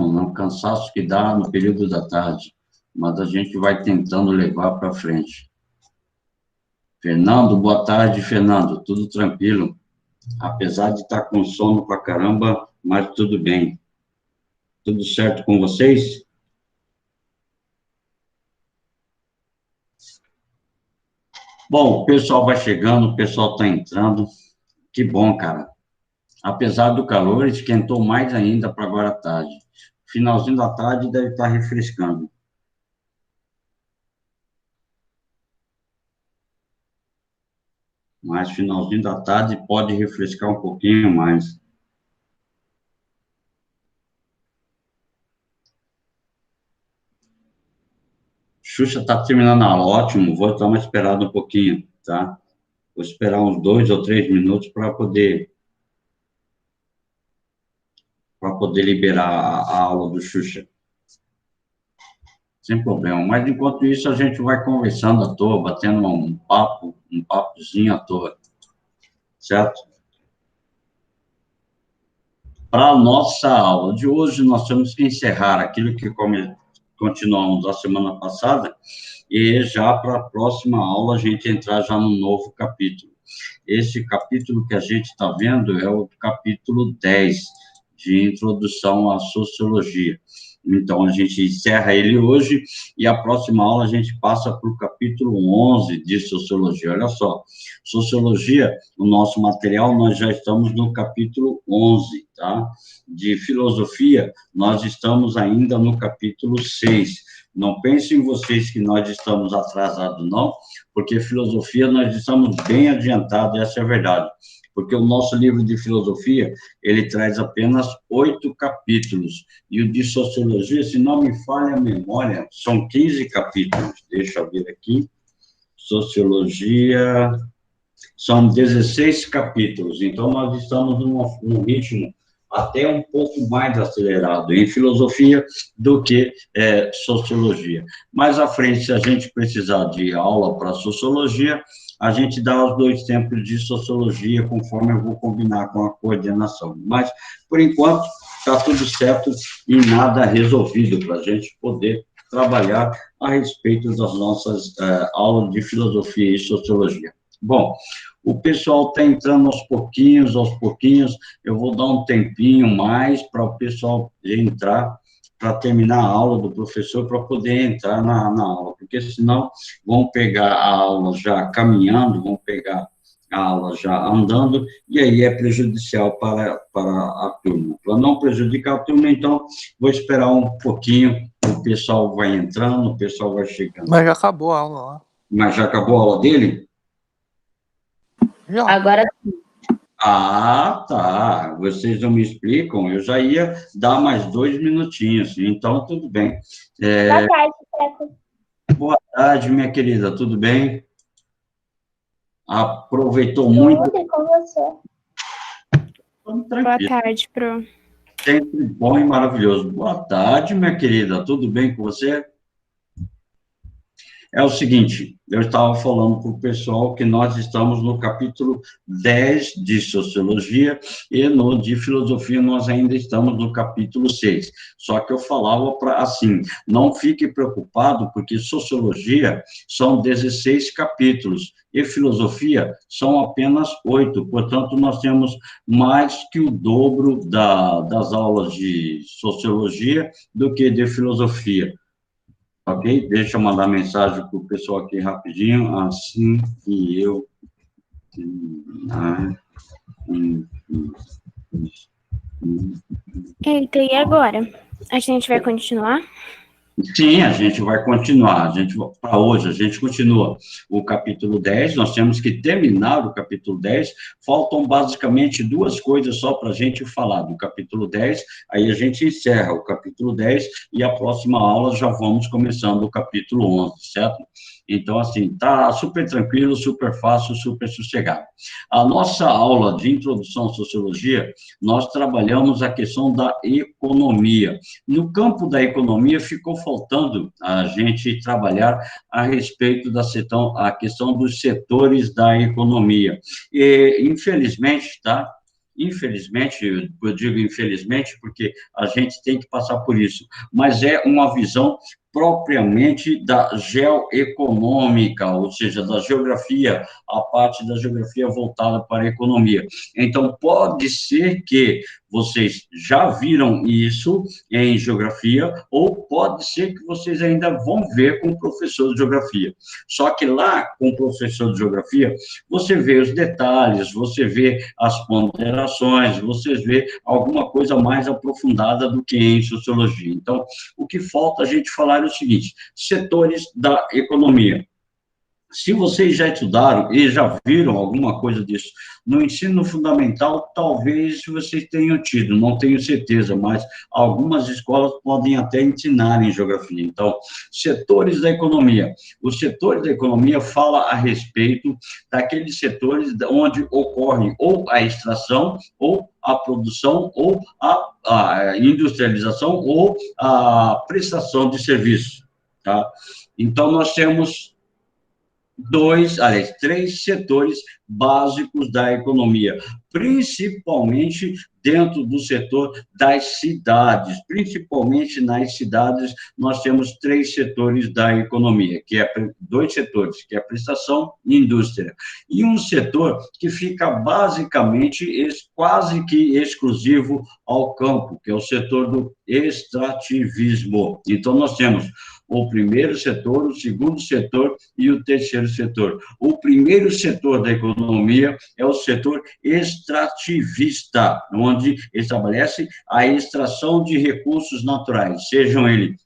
sono, no cansaço que dá no período da tarde, mas a gente vai tentando levar para frente. Fernando, boa tarde, Fernando, tudo tranquilo? Apesar de estar com sono pra caramba, mas tudo bem. Tudo certo com vocês? Bom, o pessoal vai chegando, o pessoal está entrando. Que bom, cara. Apesar do calor, esquentou mais ainda para agora à tarde. Finalzinho da tarde deve estar refrescando. Mas finalzinho da tarde pode refrescar um pouquinho mais. Xuxa está terminando a aula, ótimo. Vou dar uma esperada um pouquinho, tá? Vou esperar uns 2 ou 3 minutos para poder liberar a aula do Xuxa. Sem problema. Mas, enquanto isso, a gente vai conversando à toa, batendo um papozinho à toa. Certo? Para a nossa aula de hoje, nós temos que encerrar aquilo que continuamos a semana passada e já para a próxima aula a gente entrar já no novo capítulo. Esse capítulo que a gente está vendo é o capítulo 10, de Introdução à Sociologia. Então, a gente encerra ele hoje e a próxima aula a gente passa para o capítulo 11 de Sociologia. Olha só, Sociologia, o nosso material, nós já estamos no capítulo 11, tá? De Filosofia, nós estamos ainda no capítulo 6. Não pensem vocês que nós estamos atrasados, não, porque Filosofia nós estamos bem adiantados, essa é a verdade. Porque o nosso livro de filosofia, ele traz apenas 8 capítulos, e o de sociologia, se não me falha a memória, são 15 capítulos, deixa eu ver aqui, sociologia, são 16 capítulos, então nós estamos num ritmo até um pouco mais acelerado em filosofia do que sociologia. Mais à frente, se a gente precisar de aula para sociologia, a gente dá os 2 tempos de sociologia, conforme eu vou combinar com a coordenação. Mas, por enquanto, está tudo certo e nada resolvido para a gente poder trabalhar a respeito das nossas aulas de filosofia e sociologia. Bom, o pessoal está entrando aos pouquinhos, eu vou dar um tempinho mais para o pessoal entrar, para terminar a aula do professor, para poder entrar na aula, porque senão vão pegar a aula já caminhando, vão pegar a aula já andando, e aí é prejudicial para a turma. Para não prejudicar a turma, então, vou esperar um pouquinho, o pessoal vai entrando, o pessoal vai chegando. Mas já acabou a aula lá. Mas já acabou a aula dele? Já. Agora sim. Ah, tá. Vocês não me explicam, eu já ia dar mais 2 minutinhos, então tudo bem. Boa tarde, Teco. Boa tarde, minha querida, tudo bem? Aproveitou muito? Tudo com você. Boa tarde, Pro. Sempre bom e maravilhoso. Boa tarde, minha querida, tudo bem com você? É o seguinte, eu estava falando para o pessoal que nós estamos no capítulo 10 de Sociologia e no de Filosofia nós ainda estamos no capítulo 6. Só que eu falava assim, não fique preocupado, porque Sociologia são 16 capítulos e Filosofia são apenas 8. Portanto, nós temos mais que o dobro das aulas de Sociologia do que de Filosofia. Ok? Deixa eu mandar mensagem para o pessoal aqui rapidinho, assim que eu terminar. Eita, e agora? A gente vai continuar? Sim, a gente vai continuar. Para hoje, a gente continua o capítulo 10. Nós temos que terminar o capítulo 10. Faltam basicamente 2 coisas só para a gente falar do capítulo 10. Aí a gente encerra o capítulo 10 e a próxima aula já vamos começando o capítulo 11, certo? Então, assim, tá super tranquilo, super fácil, super sossegado. A nossa aula de introdução à sociologia, nós trabalhamos a questão da economia. No campo da economia, ficou faltando a gente trabalhar a respeito a questão dos setores da economia. E, infelizmente, tá? infelizmente, eu digo infelizmente porque a gente tem que passar por isso, mas é uma visão propriamente da geoeconômica, ou seja, da geografia, a parte da geografia voltada para a economia. Então, pode ser que vocês já viram isso em geografia, ou pode ser que vocês ainda vão ver com o professor de geografia. Só que lá, com o professor de geografia, você vê os detalhes, você vê as ponderações, você vê alguma coisa mais aprofundada do que em sociologia. Então, o que falta a gente falar é o seguinte: setores da economia. Se vocês já estudaram e já viram alguma coisa disso no ensino fundamental, talvez vocês tenham tido, não tenho certeza, mas algumas escolas podem até ensinar em geografia. Então, setores da economia. Os setores da economia falam a respeito daqueles setores onde ocorre ou a extração, ou a produção, ou a industrialização, ou a prestação de serviços, tá? Então, nós temos três setores básicos da economia, principalmente dentro do setor das cidades. Principalmente nas cidades, nós temos três setores da economia, dois setores, que é a prestação e indústria. E um setor que fica basicamente, quase que exclusivo ao campo, que é o setor do extrativismo. Então, nós temos o primeiro setor, o segundo setor e o terceiro setor. O primeiro setor da economia é o setor extrativista, onde estabelece a extração de recursos naturais, sejam eles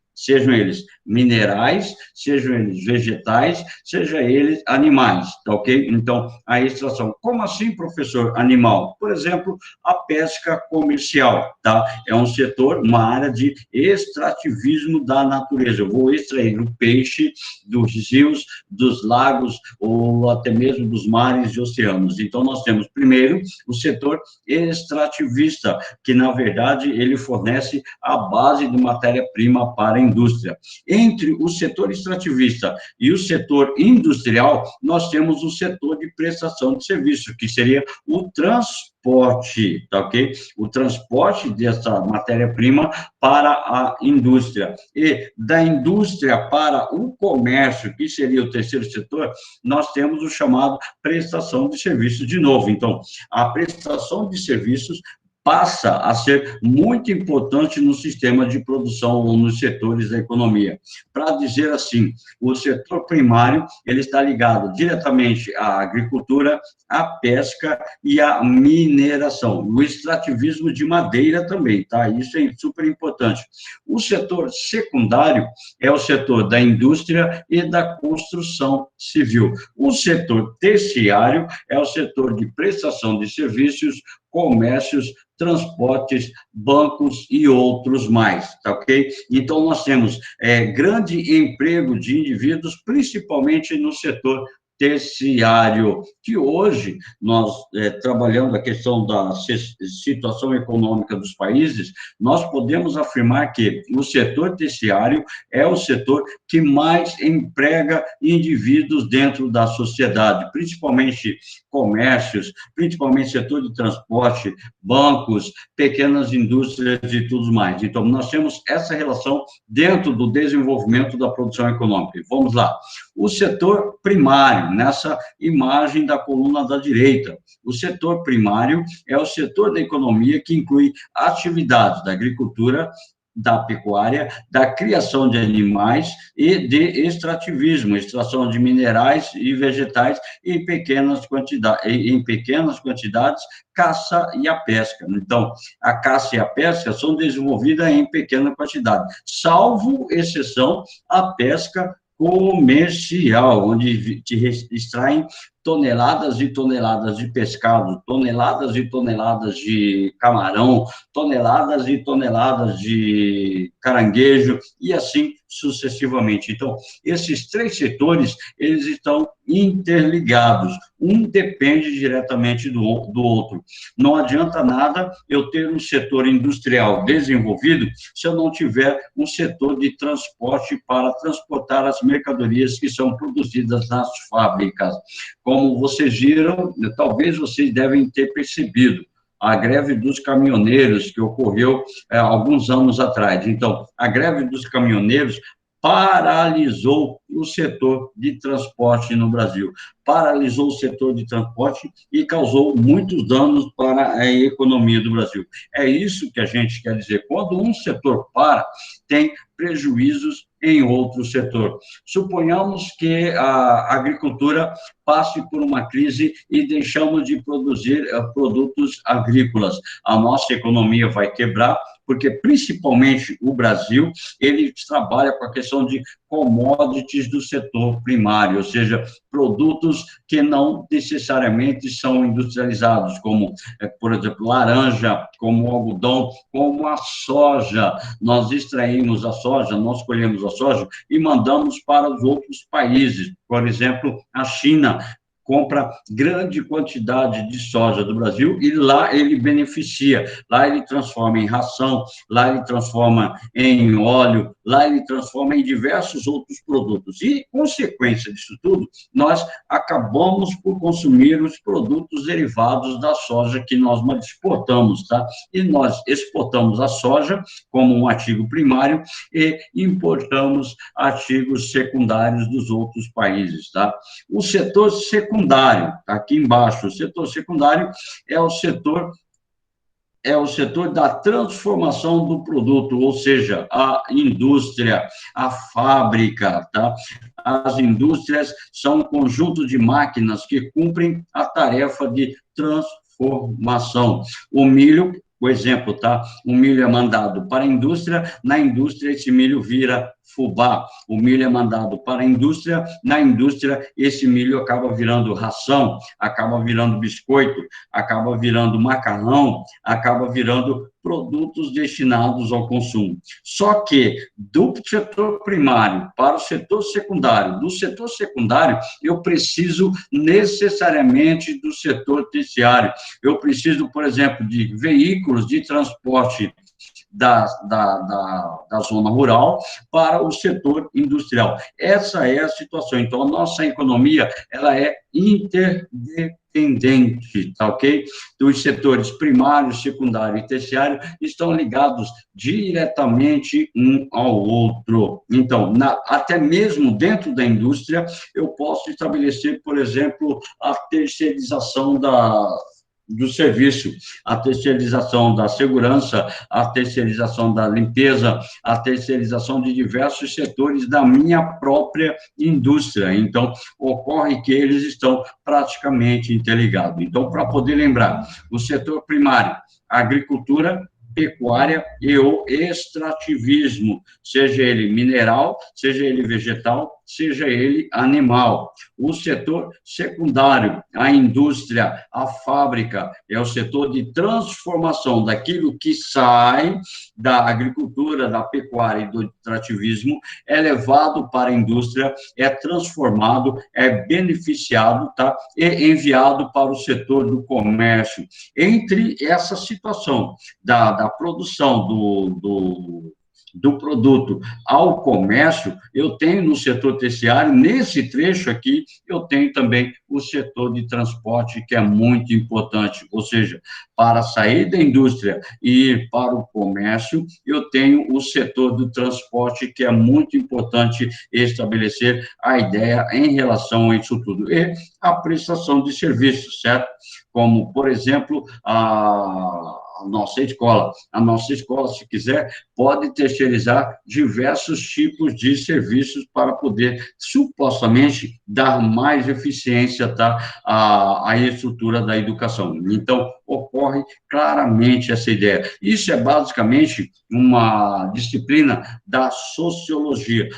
minerais, sejam eles vegetais, sejam eles animais, tá ok? Então, a extração. Como assim, professor? Animal? Por exemplo, a pesca comercial, tá? É um setor, uma área de extrativismo da natureza. Eu vou extrair o peixe dos rios, dos lagos, ou até mesmo dos mares e oceanos. Então, nós temos, primeiro, o setor extrativista, que, na verdade, ele fornece a base de matéria-prima para a indústria. Entre o setor extrativista e o setor industrial, nós temos o setor de prestação de serviços, que seria o transporte, tá ok? O transporte dessa matéria-prima para a indústria. E da indústria para o comércio, que seria o terceiro setor, nós temos o chamado prestação de serviços de novo. Então, a prestação de serviços passa a ser muito importante no sistema de produção ou nos setores da economia. Para dizer assim, o setor primário, ele está ligado diretamente à agricultura, à pesca e à mineração. O extrativismo de madeira também, tá? Isso é super importante. O setor secundário é o setor da indústria e da construção civil. O setor terciário é o setor de prestação de serviços, comércios, transportes, bancos e outros mais, tá ok? Então, nós temos grande emprego de indivíduos, principalmente no setor terciário, que hoje, nós, trabalhando a questão da situação econômica dos países, nós podemos afirmar que o setor terciário é o setor que mais emprega indivíduos dentro da sociedade, principalmente comércios, principalmente setor de transporte, bancos, pequenas indústrias e tudo mais. Então, nós temos essa relação dentro do desenvolvimento da produção econômica. Vamos lá. O setor primário, nessa imagem da coluna da direita. O setor primário é o setor da economia que inclui atividades da agricultura, da pecuária, da criação de animais e de extrativismo, extração de minerais e vegetais em pequenas quantidades, caça e a pesca. Então, a caça e a pesca são desenvolvidas em pequena quantidade, salvo exceção a pesca comercial, onde extraem toneladas e toneladas de pescado, toneladas e toneladas de camarão, toneladas e toneladas de caranguejo, e assim sucessivamente. Então, esses três setores, eles estão interligados, um depende diretamente do outro. Não adianta nada eu ter um setor industrial desenvolvido se eu não tiver um setor de transporte para transportar as mercadorias que são produzidas nas fábricas. Como vocês viram, talvez vocês devem ter percebido, a greve dos caminhoneiros, que ocorreu alguns anos atrás. Então, a greve dos caminhoneiros paralisou o setor de transporte no Brasil, paralisou o setor de transporte e causou muitos danos para a economia do Brasil. É isso que a gente quer dizer. Quando um setor para, tem prejuízos em outro setor. Suponhamos que a agricultura passe por uma crise e deixamos de produzir produtos agrícolas. A nossa economia vai quebrar, porque principalmente o Brasil, ele trabalha com a questão de commodities do setor primário, ou seja, produtos que não necessariamente são industrializados, como, por exemplo, laranja, como algodão, como a soja. Nós extraímos a soja, nós colhemos a soja e mandamos para os outros países, por exemplo, a China compra grande quantidade de soja do Brasil e lá ele beneficia, lá ele transforma em ração, lá ele transforma em óleo, lá ele transforma em diversos outros produtos. E, consequência disso tudo, nós acabamos por consumir os produtos derivados da soja que nós exportamos, tá? E nós exportamos a soja como um artigo primário e importamos artigos secundários dos outros países, tá? O setor secundário, aqui embaixo, o setor secundário é o setor da transformação do produto, ou seja, a indústria, a fábrica, tá? As indústrias são um conjunto de máquinas que cumprem a tarefa de transformação. O milho, o exemplo, tá? O milho é mandado para a indústria, na indústria esse milho vira fubá. O milho é mandado para a indústria, na indústria esse milho acaba virando ração, acaba virando biscoito, acaba virando macarrão, acaba virando produtos destinados ao consumo. Só que do setor primário para o setor secundário, do setor secundário eu preciso necessariamente do setor terciário. Eu preciso, por exemplo, de veículos de transporte da zona rural para o setor industrial. Essa é a situação. Então, a nossa economia, ela é interdependente, tá ok? Os setores primário, secundário e terciário estão ligados diretamente um ao outro. Então, até mesmo dentro da indústria, eu posso estabelecer, por exemplo, a terceirização do serviço, a terceirização da segurança, a terceirização da limpeza, a terceirização de diversos setores da minha própria indústria. Então, ocorre que eles estão praticamente interligados. Então, para poder lembrar, o setor primário, a agricultura, pecuária e o extrativismo, seja ele mineral, seja ele vegetal, seja ele animal. O setor secundário, a indústria, a fábrica, é o setor de transformação daquilo que sai da agricultura, da pecuária e do extrativismo, é levado para a indústria, é transformado, é beneficiado, tá? E enviado para o setor do comércio. Entre essa situação da produção do produto ao comércio, eu tenho no setor terciário, nesse trecho aqui, eu tenho também o setor de transporte, que é muito importante, ou seja, para sair da indústria e ir para o comércio, eu tenho o setor do transporte, que é muito importante estabelecer a ideia em relação a isso tudo. E a prestação de serviços, certo? Como, por exemplo, a nossa escola. A nossa escola, se quiser, pode terceirizar diversos tipos de serviços para poder, supostamente, dar mais eficiência, tá, à estrutura da educação. Então, ocorre claramente essa ideia. Isso é basicamente uma disciplina da sociologia,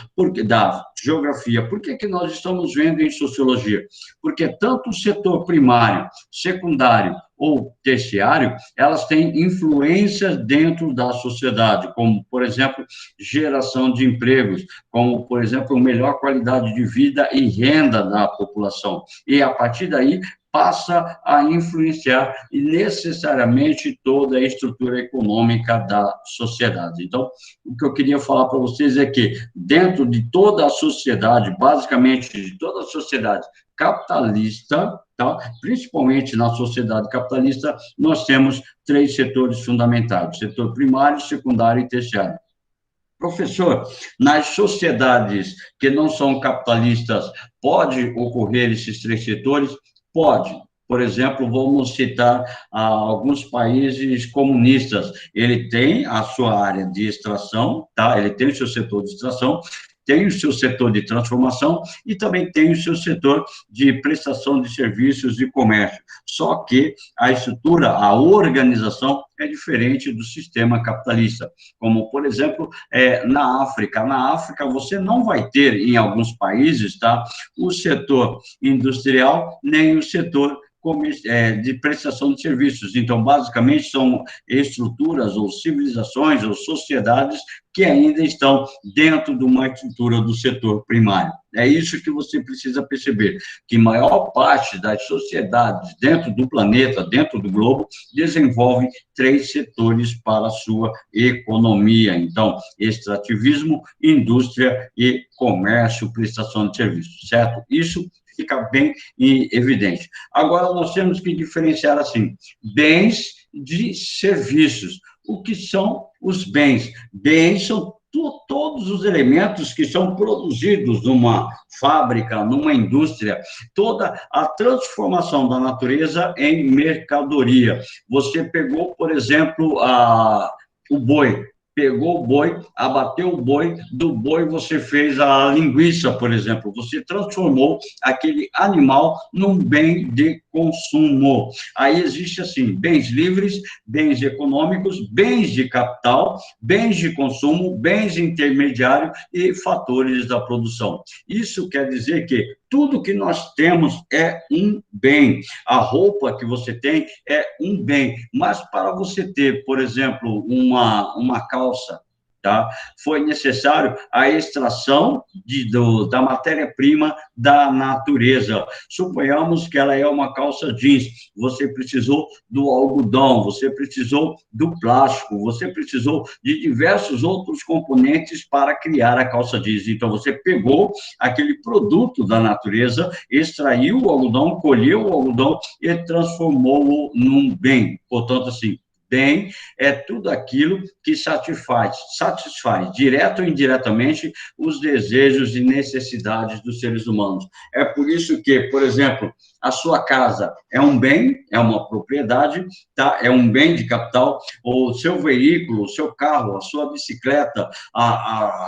da geografia. Por que nós estamos vendo em sociologia? Porque tanto o setor primário, secundário ou terciário, elas têm influências dentro da sociedade, como, por exemplo, geração de empregos, como, por exemplo, melhor qualidade de vida e renda da população. E, a partir daí, passa a influenciar necessariamente toda a estrutura econômica da sociedade. Então, o que eu queria falar para vocês é que, dentro de toda a sociedade, basicamente de toda a sociedade capitalista, tá? Principalmente na sociedade capitalista, nós temos 3 setores fundamentais: setor primário, secundário e terciário. Professor, nas sociedades que não são capitalistas, pode ocorrer esses 3 setores? Pode. Por exemplo, vamos citar alguns países comunistas. Ele tem a sua área de extração, tá? Ele tem o seu setor de extração, tem o seu setor de transformação e também tem o seu setor de prestação de serviços e comércio. Só que a estrutura, a organização é diferente do sistema capitalista. Como, por exemplo, na África. Na África, você não vai ter, em alguns países, tá, o setor industrial, nem o setor de prestação de serviços. Então, basicamente, são estruturas ou civilizações ou sociedades que ainda estão dentro de uma estrutura do setor primário. É isso que você precisa perceber, que a maior parte das sociedades dentro do planeta, dentro do globo, desenvolvem 3 setores para a sua economia. Então, extrativismo, indústria e comércio, prestação de serviços, certo? Isso fica bem evidente. Agora, nós temos que diferenciar, assim, bens de serviços. O que são os bens? Bens são todos os elementos que são produzidos numa fábrica, numa indústria, toda a transformação da natureza em mercadoria. Você pegou, por exemplo, o boi. Pegou o boi, abateu o boi, do boi você fez a linguiça, por exemplo. Você transformou aquele animal num bem de consumo. Aí existe, assim, bens livres, bens econômicos, bens de capital, bens de consumo, bens intermediários e fatores da produção. Isso quer dizer que tudo que nós temos é um bem. A roupa que você tem é um bem. Mas para você ter, por exemplo, uma calça, tá? Foi necessário a extração da matéria-prima da natureza. Suponhamos que ela é uma calça jeans. Você precisou do algodão, você precisou do plástico, você precisou de diversos outros componentes para criar a calça jeans. Então, você pegou aquele produto da natureza, extraiu o algodão, colheu o algodão e transformou-o num bem. Portanto, assim, bem é tudo aquilo que satisfaz direto ou indiretamente os desejos e necessidades dos seres humanos. É por isso que, por exemplo, a sua casa é um bem, é uma propriedade, tá? É um bem de capital. O seu veículo, o seu carro, a sua bicicleta,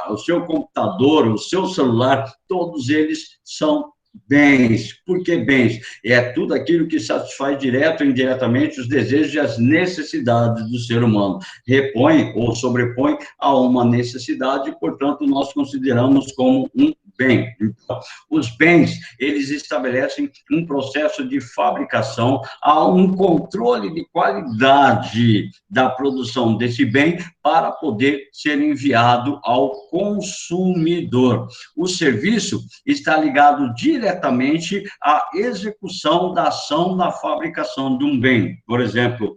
o seu computador, o seu celular, todos eles são bens. Por que bens? É tudo aquilo que satisfaz direto ou indiretamente os desejos e as necessidades do ser humano. Repõe ou sobrepõe a uma necessidade, portanto, nós consideramos como um bem. Então, os bens, eles estabelecem um processo de fabricação, há um controle de qualidade da produção desse bem para poder ser enviado ao consumidor. O serviço está ligado diretamente à execução da ação na fabricação de um bem. Por exemplo,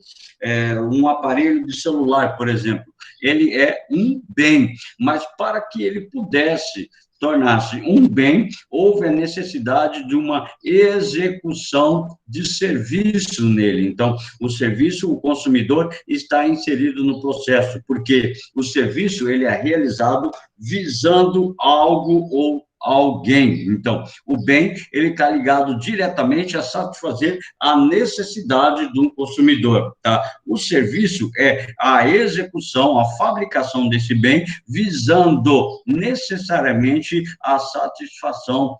um aparelho de celular, por exemplo, ele é um bem, mas para que ele pudesse tornar-se um bem, houve a necessidade de uma execução de serviço nele. Então, o serviço, o consumidor está inserido no processo, porque o serviço ele é realizado visando algo ou alguém. Então, o bem, ele está ligado diretamente a satisfazer a necessidade do consumidor, tá? O serviço é a execução, a fabricação desse bem, visando necessariamente a satisfação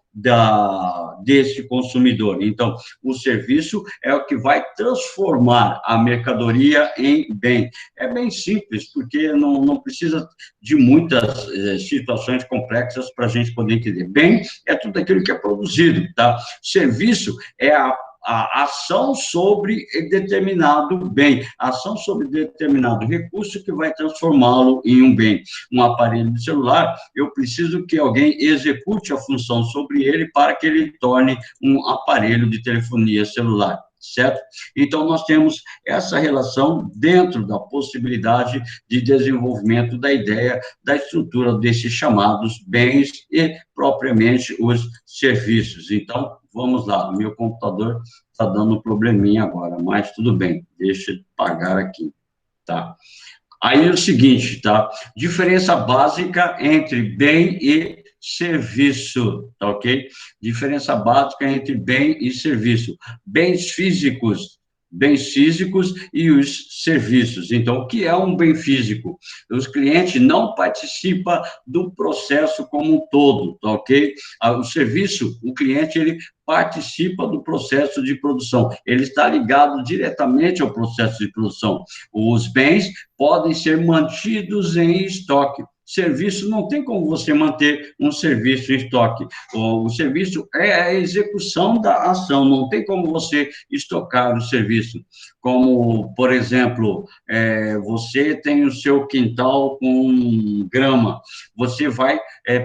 desse consumidor. Então, o serviço é o que vai transformar a mercadoria em bem. É bem simples, porque não precisa de muitas situações complexas para a gente poder entender. Bem é tudo aquilo que é produzido, tá? Serviço é a ação sobre determinado bem, a ação sobre determinado recurso que vai transformá-lo em um bem. Um aparelho de celular, eu preciso que alguém execute a função sobre ele para que ele torne um aparelho de telefonia celular, certo? Então, nós temos essa relação dentro da possibilidade de desenvolvimento da ideia da estrutura desses chamados bens e, propriamente, os serviços. Então, Vamos lá, meu computador está dando um probleminha agora, mas tudo bem, deixa eu pagar aqui, tá? Aí é o seguinte, tá? Diferença básica entre bem e serviço, tá ok? Diferença básica entre bem e serviço. Bens físicos e os serviços. Então, o que é um bem físico? Os clientes não participam do processo como um todo, tá ok? O serviço, o cliente, ele participa do processo de produção. Ele está ligado diretamente ao processo de produção. Os bens podem ser mantidos em estoque. Serviço, não tem como você manter um serviço em estoque. O serviço é a execução da ação, não tem como você estocar o serviço. Como, por exemplo, você tem o seu quintal com grama, você vai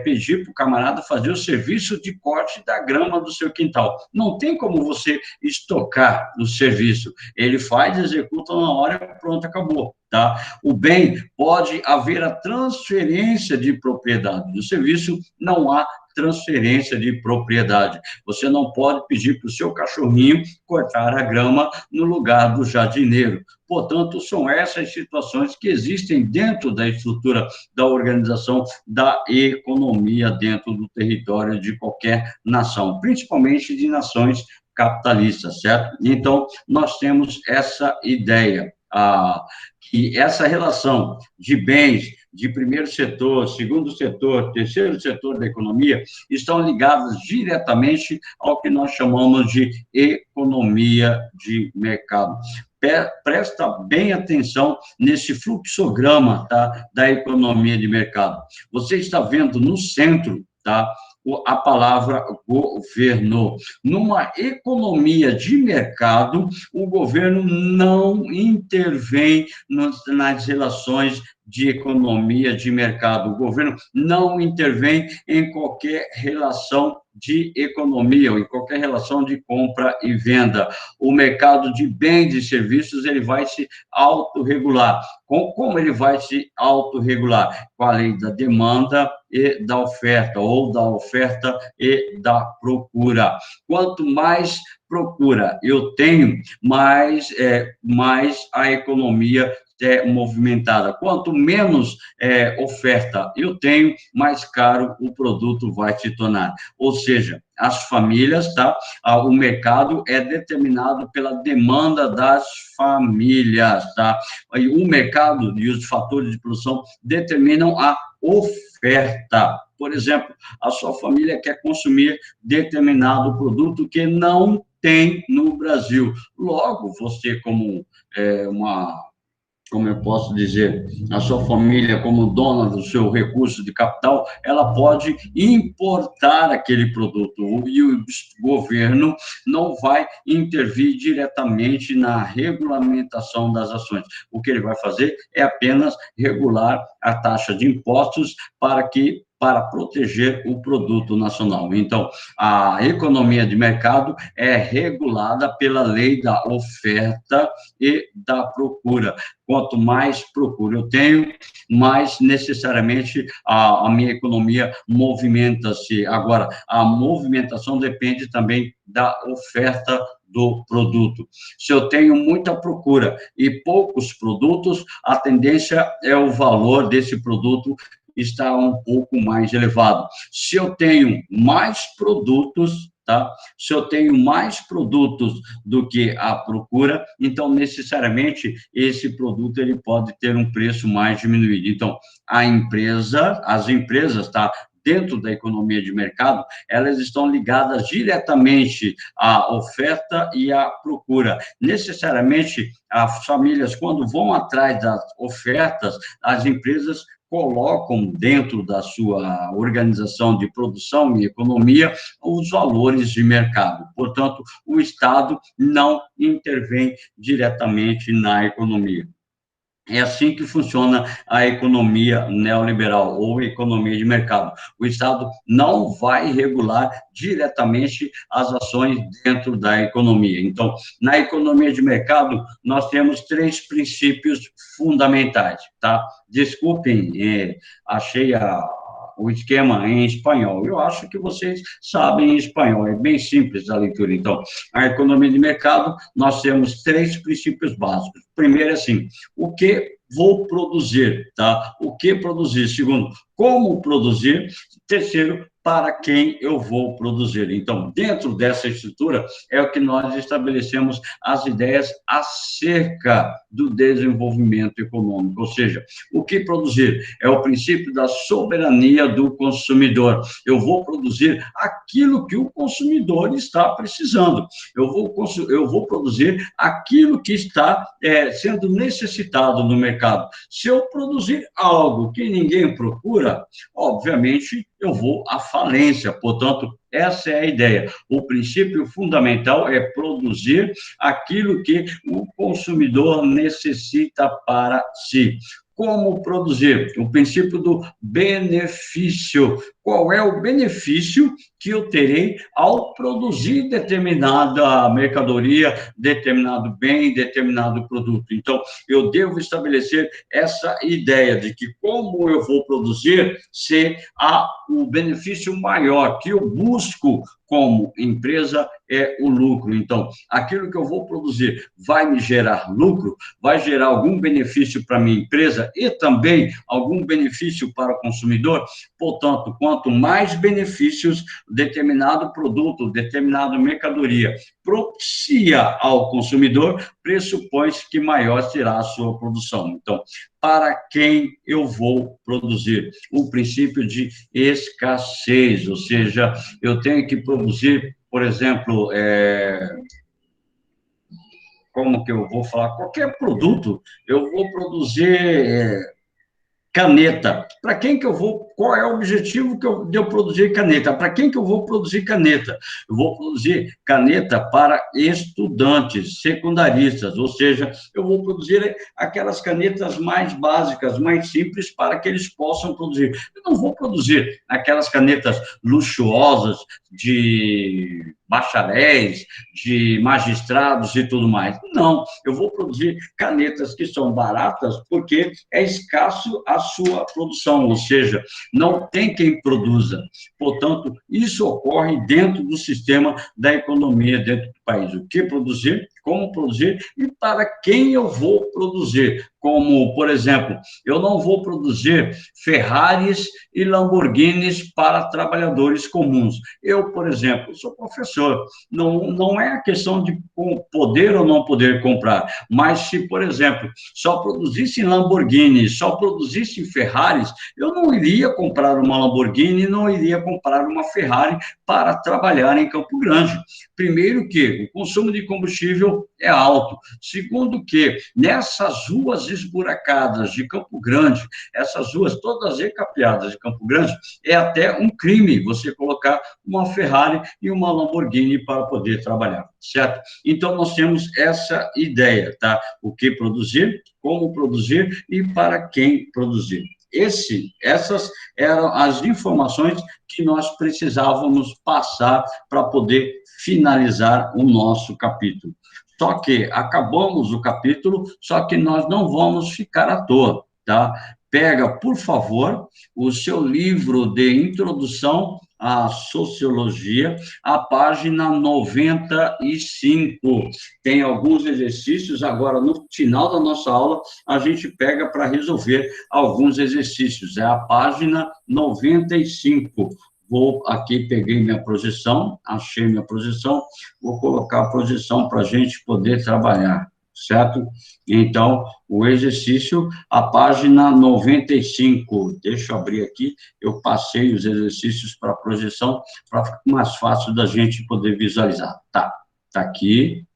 pedir para o camarada fazer o serviço de corte da grama do seu quintal. Não tem como você estocar o serviço. Ele faz, executa na hora, pronto, acabou. Tá? O bem, pode haver a transferência de propriedade. No serviço, não há transferência de propriedade. Você não pode pedir para o seu cachorrinho cortar a grama no lugar do jardineiro. Portanto, são essas situações que existem dentro da estrutura da organização da economia dentro do território de qualquer nação, principalmente de nações capitalistas, certo? Então, nós temos essa ideia, que essa relação de bens de primeiro setor, segundo setor, terceiro setor da economia, estão ligadas diretamente ao que nós chamamos de economia de mercado. Presta bem atenção nesse fluxograma, tá, da economia de mercado. Você está vendo no centro, tá, a palavra governo. Numa economia de mercado, o governo não intervém nas relações de economia de mercado. O governo não intervém em qualquer relação de economia, ou em qualquer relação de compra e venda. O mercado de bens e serviços, ele vai se autorregular. Como ele vai se autorregular? Com a lei da demanda e da oferta, ou da oferta e da procura. Quanto mais procura eu tenho, mais a economia movimentada. Quanto menos oferta eu tenho, mais caro o produto vai se tornar. Ou seja, as famílias, tá? O mercado é determinado pela demanda das famílias, tá? E o mercado e os fatores de produção determinam a oferta. Por exemplo, a sua família quer consumir determinado produto que não tem no Brasil. Logo, você, como eu posso dizer, a sua família, como dona do seu recurso de capital, ela pode importar aquele produto, e o governo não vai intervir diretamente na regulamentação das ações. O que ele vai fazer é apenas regular a taxa de impostos para proteger o produto nacional. Então, a economia de mercado é regulada pela lei da oferta e da procura. Quanto mais procura eu tenho, mais necessariamente a minha economia movimenta-se. Agora, a movimentação depende também da oferta do produto. Se eu tenho muita procura e poucos produtos, a tendência é o valor desse produto está um pouco mais elevado. Se eu tenho mais produtos, tá? Se eu tenho mais produtos do que a procura, então, necessariamente, esse produto ele pode ter um preço mais diminuído. Então, as empresas, tá? Dentro da economia de mercado, elas estão ligadas diretamente à oferta e à procura. Necessariamente, as famílias, quando vão atrás das ofertas, as empresas colocam dentro da sua organização de produção e economia os valores de mercado. Portanto, o Estado não intervém diretamente na economia. É assim que funciona a economia neoliberal, ou economia de mercado. O Estado não vai regular diretamente as ações dentro da economia. Então, na economia de mercado, nós temos 3 princípios fundamentais, tá? Desculpem, achei o esquema em espanhol. Eu acho que vocês sabem espanhol, é bem simples a leitura. Então, a economia de mercado, nós temos 3 princípios básicos. Primeiro, assim, o que vou produzir, tá? O que produzir. Segundo, como produzir. Terceiro, para quem eu vou produzir. Então, dentro dessa estrutura, é o que nós estabelecemos as ideias acerca do desenvolvimento econômico, ou seja, o que produzir é o princípio da soberania do consumidor. Eu vou produzir aquilo que o consumidor está precisando. Eu vou produzir aquilo que está sendo necessitado no mercado. Se eu produzir algo que ninguém procura, obviamente, eu vou à falência. Portanto, essa é a ideia. O princípio fundamental é produzir aquilo que o consumidor necessita para si. Como produzir? O princípio do benefício. Qual é o benefício que eu terei ao produzir determinada mercadoria, determinado bem, determinado produto? Então, eu devo estabelecer essa ideia de que como eu vou produzir, se há um benefício maior que eu busco como empresa é o lucro. Então, aquilo que eu vou produzir vai me gerar lucro, vai gerar algum benefício para a minha empresa e também algum benefício para o consumidor. Portanto, quanto mais benefícios determinado produto, determinada mercadoria propicia ao consumidor, pressupõe-se que maior será a sua produção. Então, para quem eu vou produzir? O princípio de escassez, ou seja, eu tenho que produzir, por exemplo, como que eu vou falar? Qualquer produto, eu vou produzir caneta. Para quem que eu vou, qual é o objetivo de eu produzir caneta? Para quem que eu vou produzir caneta? Eu vou produzir caneta para estudantes secundaristas, ou seja, eu vou produzir aquelas canetas mais básicas, mais simples, para que eles possam produzir. Eu não vou produzir aquelas canetas luxuosas de bacharéis, de magistrados e tudo mais. Não, eu vou produzir canetas que são baratas porque é escasso a sua produção, ou seja, não tem quem produza. Portanto, isso ocorre dentro do sistema da economia, dentro do país. O que produzir, como produzir e para quem eu vou produzir. Como, por exemplo, eu não vou produzir Ferraris e Lamborghinis para trabalhadores comuns. Eu, por exemplo, sou professor. Não é a questão de poder ou não poder comprar, mas se, por exemplo, só produzissem Lamborghini, só produzissem Ferraris, eu não iria comprar uma Lamborghini, não iria comprar uma Ferrari para trabalhar em Campo Grande. Primeiro que o consumo de combustível é alto. Segundo que nessas ruas esburacadas de Campo Grande, essas ruas todas recapeadas de Campo Grande, é até um crime você colocar uma Ferrari e uma Lamborghini para poder trabalhar, certo? Então, nós temos essa ideia, tá? O que produzir, como produzir e para quem produzir. Essas eram as informações que nós precisávamos passar para poder finalizar o nosso capítulo. Só que acabamos o capítulo, só que nós não vamos ficar à toa, tá? Pega, por favor, o seu livro de introdução à sociologia, a página 95. Tem alguns exercícios, agora no final da nossa aula, a gente pega para resolver alguns exercícios. É a página 95. Vou aqui, peguei minha projeção, achei minha projeção, vou colocar a projeção para a gente poder trabalhar, certo? Então, o exercício, a página 95, deixa eu abrir aqui, eu passei os exercícios para a projeção, para ficar mais fácil da gente poder visualizar. Tá aqui.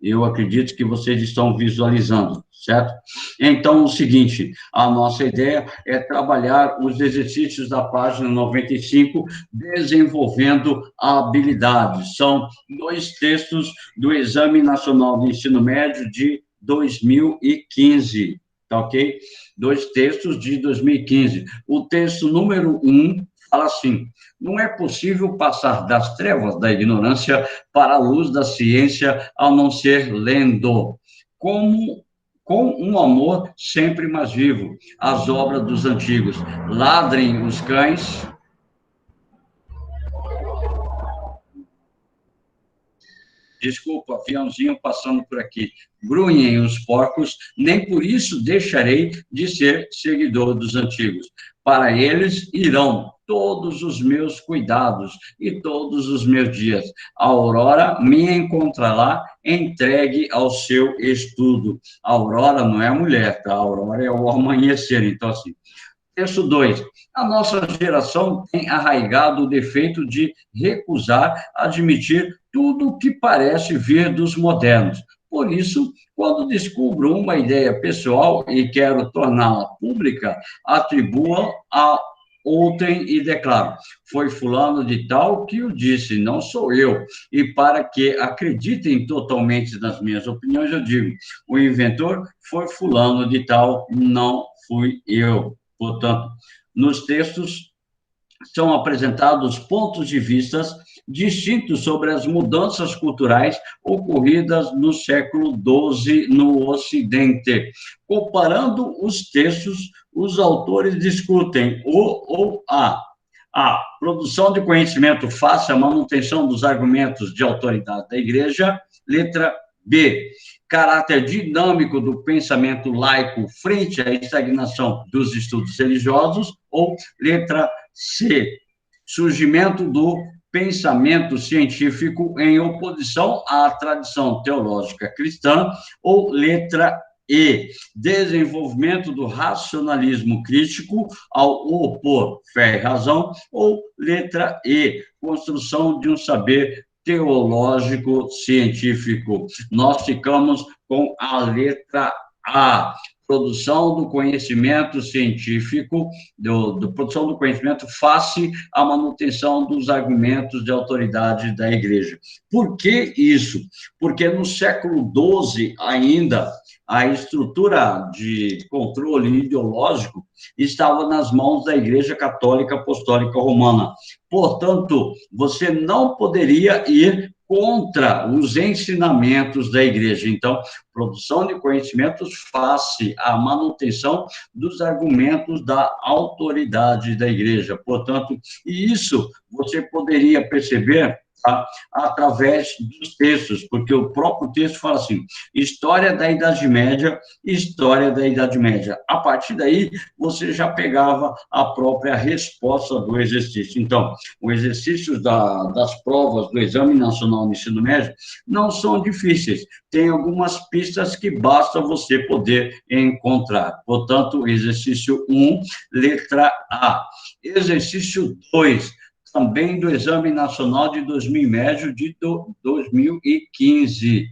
Eu acredito que vocês estão visualizando, certo? Então, o seguinte, a nossa ideia é trabalhar os exercícios da página 95, desenvolvendo habilidades. São 2 textos do Exame Nacional do Ensino Médio de 2015, tá ok? 2 textos de 2015. O texto número 1 fala assim: não é possível passar das trevas da ignorância para a luz da ciência, a não ser lendo. Como com um amor sempre mais vivo, as obras dos antigos. Ladrem os cães. Desculpa, aviãozinho passando por aqui. Grunhem os porcos, nem por isso deixarei de ser seguidor dos antigos. Para eles irão todos os meus cuidados e todos os meus dias. A aurora me encontrará entregue ao seu estudo. A aurora não é a mulher, tá? A aurora é o amanhecer. Então, assim, texto 2. A nossa geração tem arraigado o defeito de recusar admitir tudo o que parece vir dos modernos. Por isso, quando descubro uma ideia pessoal e quero torná-la pública, atribuo a outrem e declaro: foi fulano de tal que o disse, não sou eu. E para que acreditem totalmente nas minhas opiniões, eu digo: o inventor foi fulano de tal, não fui eu. Portanto, nos textos são apresentados pontos de vista distintos sobre as mudanças culturais ocorridas no século XII no Ocidente. Comparando os textos, os autores discutem a produção de conhecimento face à manutenção dos argumentos de autoridade da Igreja. Letra B, caráter dinâmico do pensamento laico frente à estagnação dos estudos religiosos. Ou letra C, surgimento do pensamento científico em oposição à tradição teológica cristã. Ou letra E, desenvolvimento do racionalismo crítico ao opor fé e razão. Ou letra E, construção de um saber teológico científico. Nós ficamos com a letra A, produção do conhecimento científico, produção do conhecimento face à manutenção dos argumentos de autoridade da Igreja. Por que isso? Porque no século XII ainda a estrutura de controle ideológico estava nas mãos da Igreja Católica Apostólica Romana. Portanto, você não poderia ir contra os ensinamentos da Igreja. Então, produção de conhecimentos face à manutenção dos argumentos da autoridade da Igreja. Portanto, e isso você poderia perceber através dos textos, porque o próprio texto fala assim: história da Idade Média, história da Idade Média. A partir daí, você já pegava a própria resposta do exercício. Então, o exercício das provas do Exame Nacional de Ensino Médio não são difíceis, tem algumas pistas que basta você poder encontrar. Portanto, exercício 1, letra A. Exercício 2, também do Exame Nacional de 2000 Médio de 2015.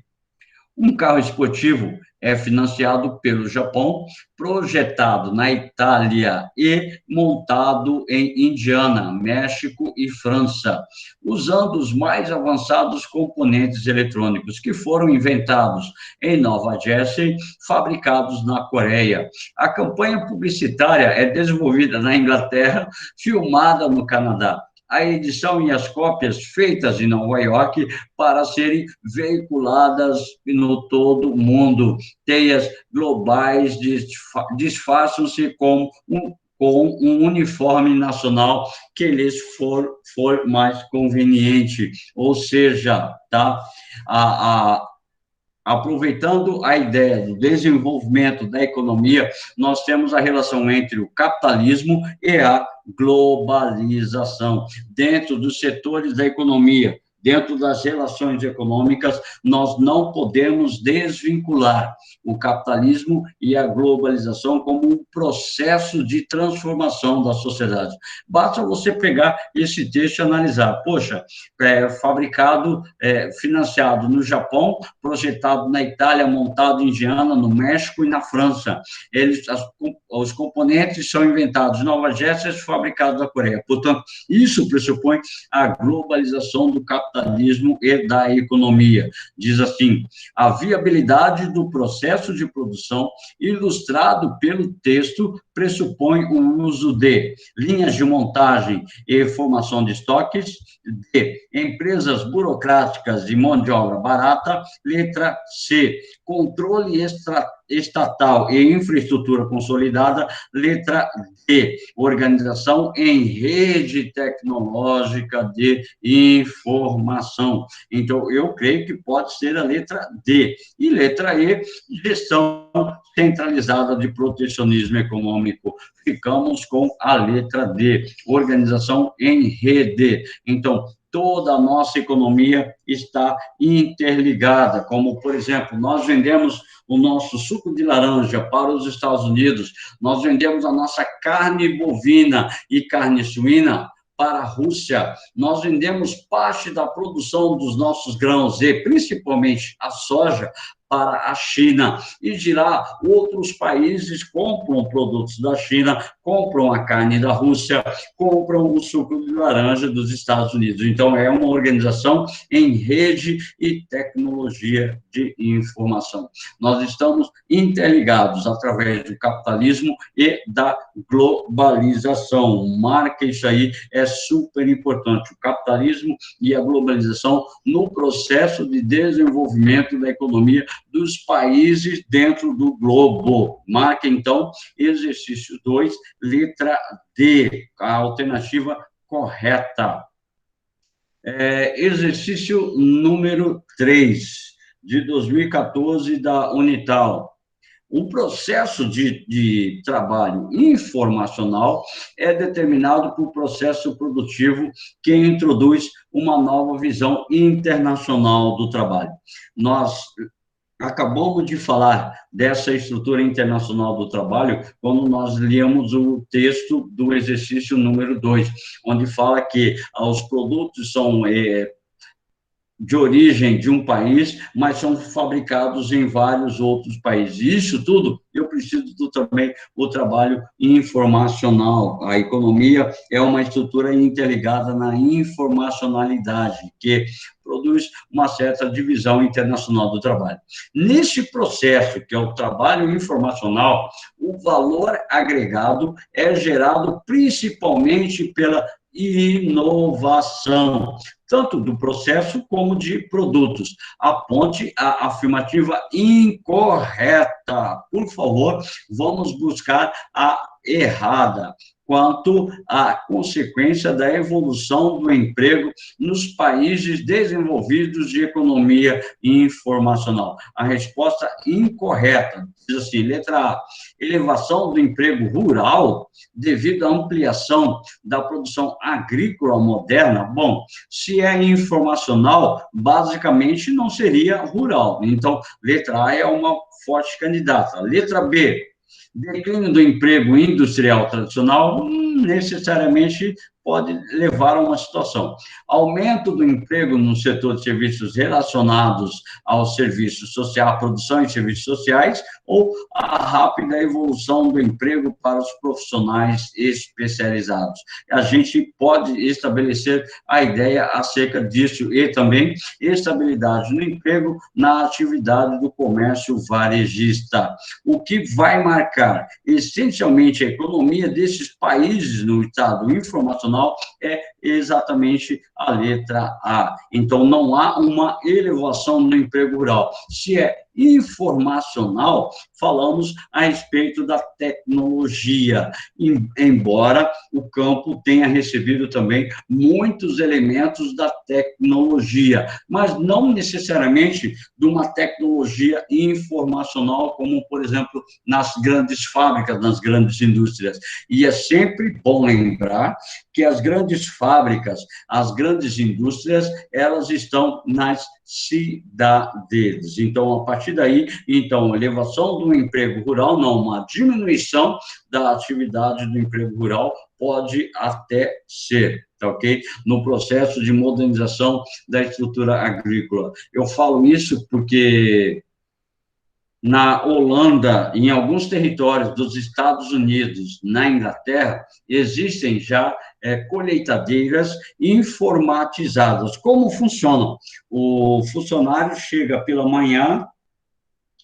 Um carro esportivo é financiado pelo Japão, projetado na Itália e montado em Indiana, México e França, usando os mais avançados componentes eletrônicos que foram inventados em Nova Jersey, fabricados na Coreia. A campanha publicitária é desenvolvida na Inglaterra, filmada no Canadá. A edição e as cópias feitas em Nova York para serem veiculadas no todo o mundo. Teias globais disfarçam-se com um uniforme nacional que lhes for mais conveniente. Ou seja, tá? Aproveitando a ideia do desenvolvimento da economia, nós temos a relação entre o capitalismo e a globalização. Dentro dos setores da economia, dentro das relações econômicas, nós não podemos desvincular o capitalismo e a globalização como um processo de transformação da sociedade. Basta você pegar esse texto e analisar. Poxa, fabricado, financiado no Japão, projetado na Itália, montado em Indiana, no México e na França. Os componentes são inventados em Nova Jersey, fabricados na Coreia. Portanto, isso pressupõe a globalização do capitalismo e da economia. Diz assim: a viabilidade do processo de produção, ilustrado pelo texto, pressupõe o uso de linhas de montagem e formação de estoques, de empresas burocráticas e mão de obra barata. Letra C, controle estatal e infraestrutura consolidada. Letra D, organização em rede tecnológica de informação. Então, eu creio que pode ser a letra D. E letra E, gestão centralizada de protecionismo econômico. Ficamos com a letra D, organização em rede. Então, toda a nossa economia está interligada, como, por exemplo, nós vendemos o nosso suco de laranja para os Estados Unidos, nós vendemos a nossa carne bovina e carne suína para a Rússia, nós vendemos parte da produção dos nossos grãos e, principalmente, a soja, para a China, e de lá outros países compram produtos da China, compram a carne da Rússia, compram o suco de laranja dos Estados Unidos. Então, é uma organização em rede e tecnologia de informação. Nós estamos interligados através do capitalismo e da globalização. Marca isso aí, é super importante. O capitalismo e a globalização no processo de desenvolvimento da economia dos países dentro do globo. Marca, então, exercício 2, letra D, a alternativa correta. Exercício número 3, de 2014, da Unital. O processo de trabalho informacional é determinado por processo produtivo que introduz uma nova visão internacional do trabalho. Nós acabamos de falar dessa estrutura internacional do trabalho quando nós líamos o texto do exercício número 2, onde fala que os produtos são de origem de um país, mas são fabricados em vários outros países. Isso tudo, eu preciso também o trabalho informacional. A economia é uma estrutura interligada na informacionalidade, que produz uma certa divisão internacional do trabalho. Nesse processo, que é o trabalho informacional, o valor agregado é gerado principalmente pela inovação, tanto do processo como de produtos. Aponte a afirmativa incorreta. Por favor, vamos buscar a errada, quanto à consequência da evolução do emprego nos países desenvolvidos de economia informacional. A resposta incorreta diz assim, letra A, elevação do emprego rural devido à ampliação da produção agrícola moderna. Bom, se é informacional, basicamente não seria rural. Então, letra A é uma forte candidata. Letra B, declínio do emprego industrial tradicional, necessariamente pode levar a uma situação. Aumento do emprego no setor de serviços relacionados aos serviços sociais, à produção e serviços sociais, ou a rápida evolução do emprego para os profissionais especializados. A gente pode estabelecer a ideia acerca disso e também estabilidade no emprego na atividade do comércio varejista. O que vai marcar essencialmente a economia desses países no estado informacional é exatamente a letra A. Então, não há uma elevação no emprego rural. Se é informacional, falamos a respeito da tecnologia, embora o campo tenha recebido também muitos elementos da tecnologia, mas não necessariamente de uma tecnologia informacional, como, por exemplo, nas grandes fábricas, nas grandes indústrias. E é sempre bom lembrar que as grandes fábricas, as grandes indústrias, elas estão nas cidades. Então, a partir daí, elevação do emprego rural, não, uma diminuição da atividade do emprego rural pode até ser, tá ok? No processo de modernização da estrutura agrícola. Eu falo isso porque na Holanda, em alguns territórios dos Estados Unidos, na Inglaterra, existem já colheitadeiras informatizadas. Como funcionam? O funcionário chega pela manhã,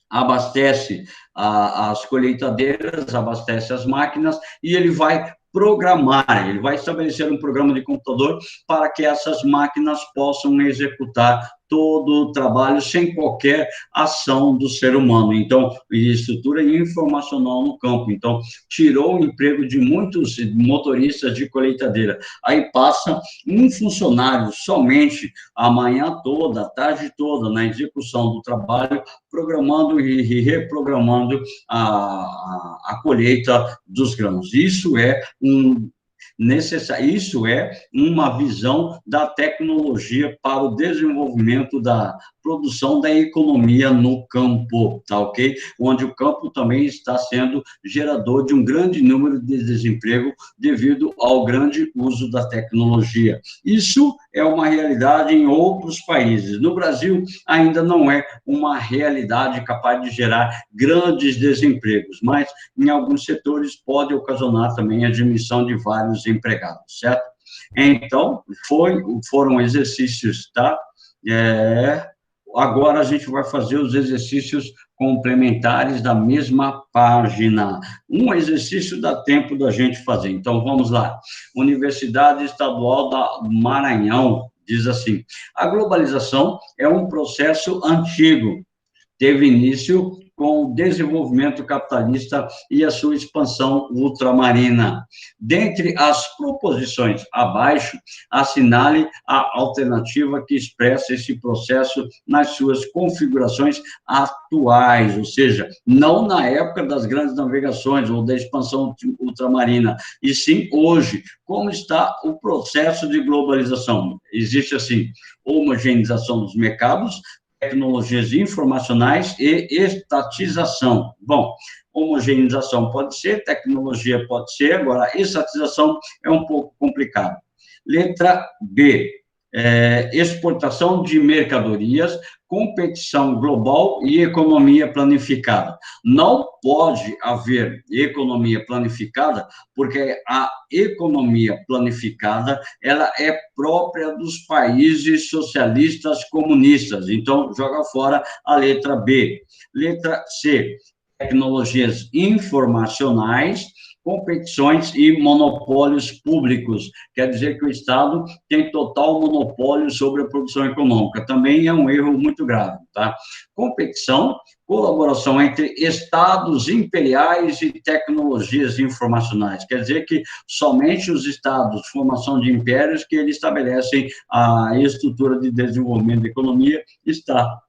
abastece as colheitadeiras, abastece as máquinas e ele vai programar, ele vai estabelecer um programa de computador para que essas máquinas possam executar todo o trabalho sem qualquer ação do ser humano. Então, estrutura informacional no campo. Então, tirou o emprego de muitos motoristas de colheitadeira. Aí passa um funcionário somente a manhã toda, a tarde toda, na execução do trabalho, programando e reprogramando a colheita dos grãos. Isso é uma visão da tecnologia para o desenvolvimento da produção da economia no campo, tá ok? Onde o campo também está sendo gerador de um grande número de desemprego devido ao grande uso da tecnologia. Isso é uma realidade em outros países. No Brasil, ainda não é uma realidade capaz de gerar grandes desempregos, mas em alguns setores pode ocasionar também a demissão de vários empregados, certo? Então, foram exercícios, tá? Agora a gente vai fazer os exercícios complementares da mesma página. Um exercício dá tempo da gente fazer. Então, vamos lá. Universidade Estadual do Maranhão diz assim: a globalização é um processo antigo. Teve início com o desenvolvimento capitalista e a sua expansão ultramarina. Dentre as proposições abaixo, assinale a alternativa que expressa esse processo nas suas configurações atuais, ou seja, não na época das grandes navegações ou da expansão ultramarina, e sim hoje. Como está o processo de globalização? Existe, assim, homogeneização dos mercados, tecnologias informacionais e estatização. Bom, homogeneização pode ser, tecnologia pode ser, agora, estatização é um pouco complicado. Letra B, exportação de mercadorias, competição global e economia planificada. Não pode haver economia planificada, porque a economia planificada, ela é própria dos países socialistas comunistas. Então, joga fora a letra B. Letra C, tecnologias informacionais, competições e monopólios públicos. Quer dizer que o Estado tem total monopólio sobre a produção econômica. Também é um erro muito grave, tá? Competição, colaboração entre estados imperiais e tecnologias informacionais. Quer dizer que somente os estados, formação de impérios, que eles estabelecem a estrutura de desenvolvimento da economia, está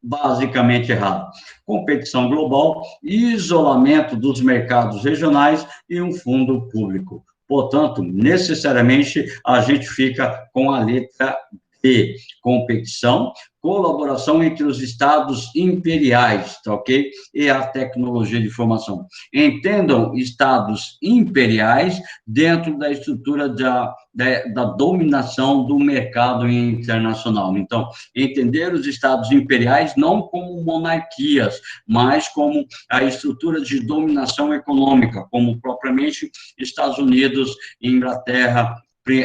basicamente errado. Competição global, isolamento dos mercados regionais e um fundo público. Portanto, necessariamente, a gente fica com a letra D, competição, colaboração entre os estados imperiais, tá ok? E a tecnologia de informação. Entendam estados imperiais dentro da estrutura da dominação do mercado internacional. Então, entender os estados imperiais não como monarquias, mas como a estrutura de dominação econômica, como propriamente Estados Unidos, Inglaterra,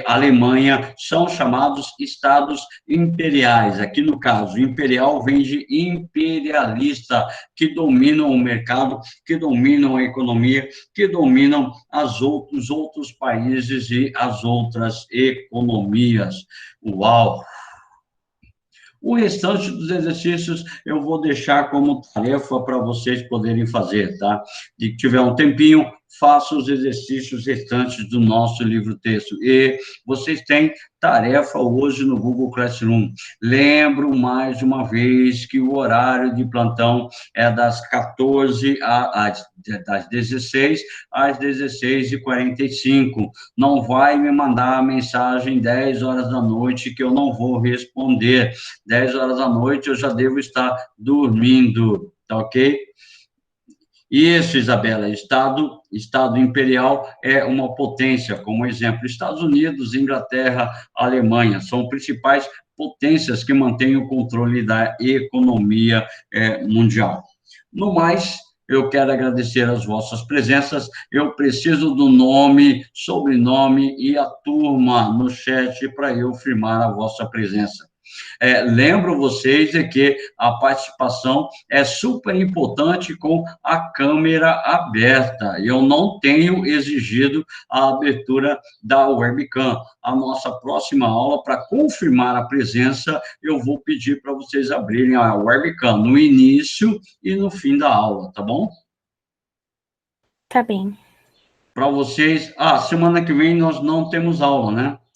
Alemanha, são chamados estados imperiais. Aqui, no caso, imperial vem de imperialista, que dominam o mercado, que dominam a economia, que dominam os outros países e as outras economias. Uau! O restante dos exercícios eu vou deixar como tarefa para vocês poderem fazer, tá? Se tiver um tempinho, faça os exercícios restantes do nosso livro-texto. E vocês têm tarefa hoje no Google Classroom. Lembro mais de uma vez que o horário de plantão é das 16 às 16h45. Não vai me mandar mensagem 10 horas da noite que eu não vou responder. 10 horas da noite eu já devo estar dormindo, tá ok? Isso, Isabela, Estado imperial é uma potência, como exemplo, Estados Unidos, Inglaterra, Alemanha, são principais potências que mantêm o controle da economia mundial. No mais, eu quero agradecer as vossas presenças, eu preciso do nome, sobrenome e a turma no chat para eu firmar a vossa presença. Lembro vocês de que a participação é super importante com a câmera aberta. Eu não tenho exigido a abertura da webcam. A nossa próxima aula, para confirmar a presença, eu vou pedir para vocês abrirem a webcam no início e no fim da aula, tá bom? Tá bem. Para vocês... semana que vem nós não temos aula, né?